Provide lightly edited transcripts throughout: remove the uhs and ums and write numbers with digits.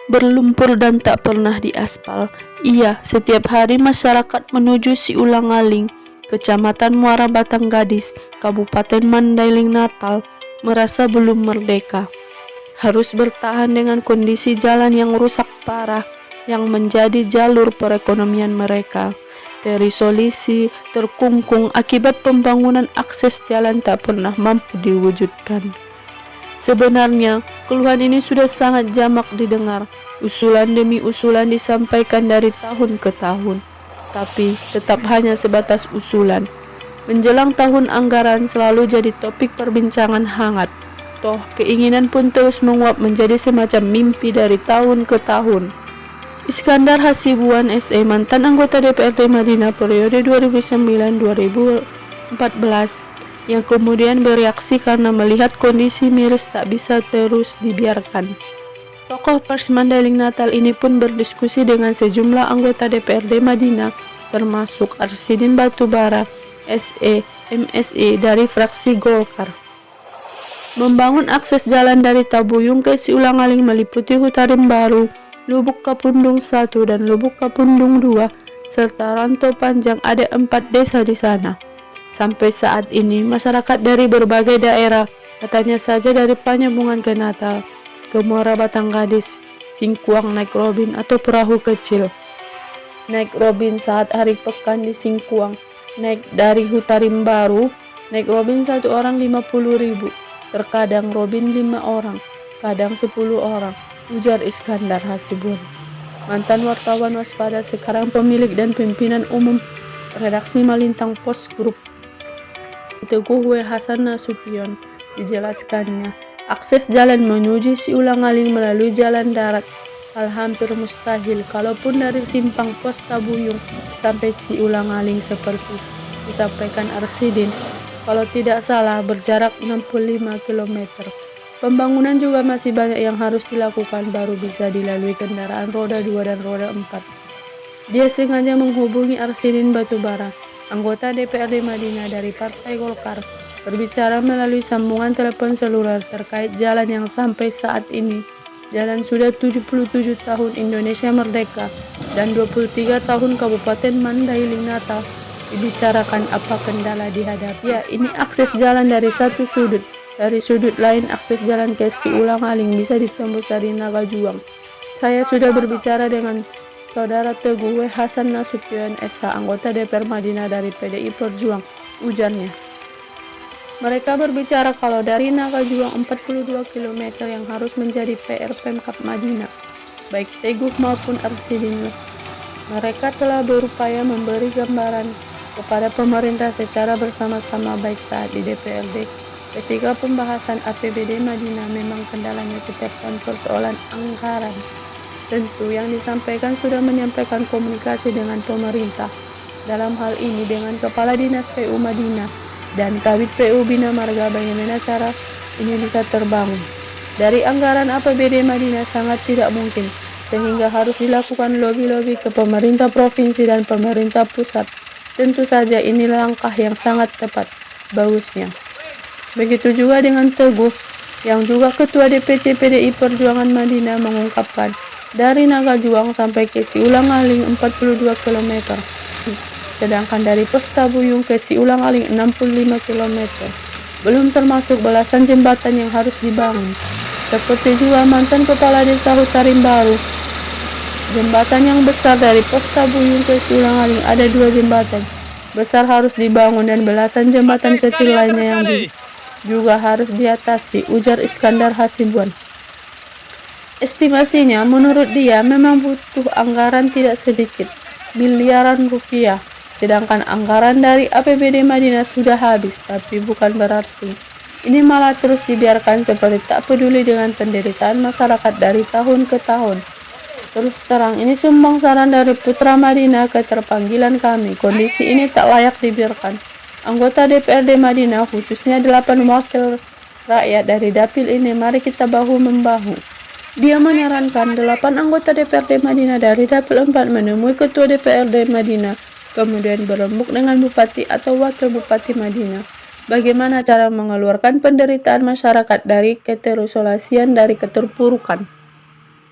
berlumpur dan tak pernah diaspal. Iya, setiap hari masyarakat menuju Siulang-Aling, Kecamatan Muara Batang Gadis, Kabupaten Mandailing Natal, merasa belum merdeka. Harus bertahan dengan kondisi jalan yang rusak parah yang menjadi jalur perekonomian mereka. Terisolasi, terkungkung akibat pembangunan akses jalan tak pernah mampu diwujudkan. Sebenarnya, keluhan ini sudah sangat jamak didengar. Usulan demi usulan disampaikan dari tahun ke tahun, tapi tetap hanya sebatas usulan. Menjelang tahun anggaran selalu jadi topik perbincangan hangat. Toh, keinginan pun terus menguap menjadi semacam mimpi dari tahun ke tahun. Iskandar Hasibuan SE, mantan anggota DPRD Madinah periode 2009-2014, yang kemudian bereaksi karena melihat kondisi miris tak bisa terus dibiarkan. Tokoh Pers Mandailing Natal ini pun berdiskusi dengan sejumlah anggota DPRD Madinah, termasuk Arsidin Batubara, SE, MSI dari fraksi Golkar. Membangun akses jalan dari Tabuyung ke Siulang-Aling meliputi Hutarim Baru, Lubuk Kapundung 1 dan Lubuk Kapundung 2, serta Rantau Panjang. Ada 4 desa di sana. Sampai saat ini, masyarakat dari berbagai daerah, katanya saja dari Panjabungan ke Natal, ke Muara Batang Gadis, Singkuang naik robin atau perahu kecil. Naik robin saat hari pekan di Singkuang, naik dari Hutarim Baru, naik robin 1 orang 50.000, terkadang robin 5 orang, kadang 10 orang, ujar Iskandar Hasibuan. Mantan wartawan waspada, sekarang pemilik dan pimpinan umum redaksi Malintang Post Group, Teguh W. Hasan Nasution, dijelaskannya, akses jalan menuju Siulang-Aling melalui jalan darat hal hampir mustahil. Kalaupun dari simpang Pos Tabuyung sampai Siulang-Aling seperti disampaikan Arsidin, kalau tidak salah berjarak 65 km. Pembangunan juga masih banyak yang harus dilakukan baru bisa dilalui kendaraan roda 2 dan roda 4. Dia sengaja menghubungi Arsidin Batubara, anggota DPRD Madinah dari Partai Golkar, berbicara melalui sambungan telepon seluler terkait jalan yang sampai saat ini. Jalan sudah 77 tahun Indonesia merdeka dan 23 tahun Kabupaten Mandailing Natal. Dibicarakan apa kendala dihadapi. Ya, ini akses jalan dari satu sudut. Dari sudut lain, akses jalan ke Siulang-Aling bisa ditembus dari Nagajuang. Saya sudah berbicara dengan Saudara Teguh W. Hasan Nasution SH, anggota DPR Madinah dari PDI Perjuangan, ujarnya. Mereka berbicara kalau dari Nagajuang 42 km yang harus menjadi PR Pemkab Madinah. Baik Teguh maupun Arsidin, mereka telah berupaya memberi gambaran kepada pemerintah secara bersama-sama baik saat di DPRD. Ketika pembahasan APBD Madinah, memang kendalanya setiap tahun persoalan anggaran. Tentu yang disampaikan sudah menyampaikan komunikasi dengan pemerintah. Dalam hal ini dengan Kepala Dinas PU Madinah dan Kabid PU Bina Marga, bagaimana cara ini bisa terbangun. Dari anggaran APBD Madinah sangat tidak mungkin, sehingga harus dilakukan lobi-lobi ke pemerintah provinsi dan pemerintah pusat. Tentu saja ini langkah yang sangat tepat, bagusnya. Begitu juga dengan Teguh, yang juga Ketua DPC PDI Perjuangan Madinah, mengungkapkan, dari Nagajuang sampai ke Siulang-Aling 42 km, sedangkan dari Pos Tabuyung ke Siulang-Aling 65 km. Belum termasuk belasan jembatan yang harus dibangun. Seperti juga mantan Kepala Desa Hutarim Baru, jembatan yang besar dari Pos Tabuyung ke Siulang-Aling ada 2 jembatan besar harus dibangun dan belasan jembatan kecil lainnya yang juga harus diatasi, ujar Iskandar Hasibuan. Estimasinya, menurut dia memang butuh anggaran tidak sedikit, miliaran rupiah, sedangkan anggaran dari APBD Madinah sudah habis, tapi bukan berarti ini malah terus dibiarkan seperti tak peduli dengan penderitaan masyarakat dari tahun ke tahun. Terus terang, ini sumbang saran dari Putra Madinah, keterpanggilan kami. Kondisi ini tak layak dibiarkan. Anggota DPRD Madinah, khususnya 8 wakil rakyat dari dapil ini, mari kita bahu-membahu. Dia menyarankan 8 anggota DPRD Madinah dari dapil 4 menemui Ketua DPRD Madinah, kemudian berembuk dengan Bupati atau Wakil Bupati Madinah. Bagaimana cara mengeluarkan penderitaan masyarakat dari keterisolasian, dari keterpurukan.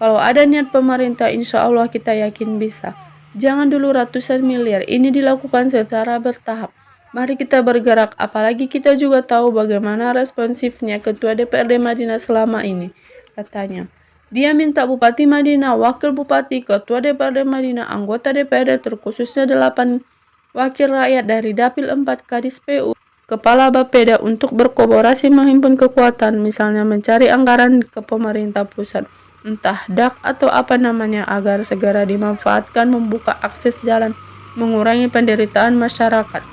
Kalau ada niat pemerintah, insya Allah kita yakin bisa. Jangan dulu ratusan miliar, ini dilakukan secara bertahap. Mari kita bergerak, apalagi kita juga tahu bagaimana responsifnya Ketua DPRD Madinah selama ini, katanya. Dia minta Bupati Madinah, Wakil Bupati, Ketua DPRD Madinah, anggota DPRD terkhususnya 8 wakil rakyat dari Dapil 4 Kadis PU, Kepala Bapeda untuk berkolaborasi menghimpun kekuatan, misalnya mencari anggaran ke pemerintah pusat, entah DAK atau apa namanya, agar segera dimanfaatkan membuka akses jalan, mengurangi penderitaan masyarakat.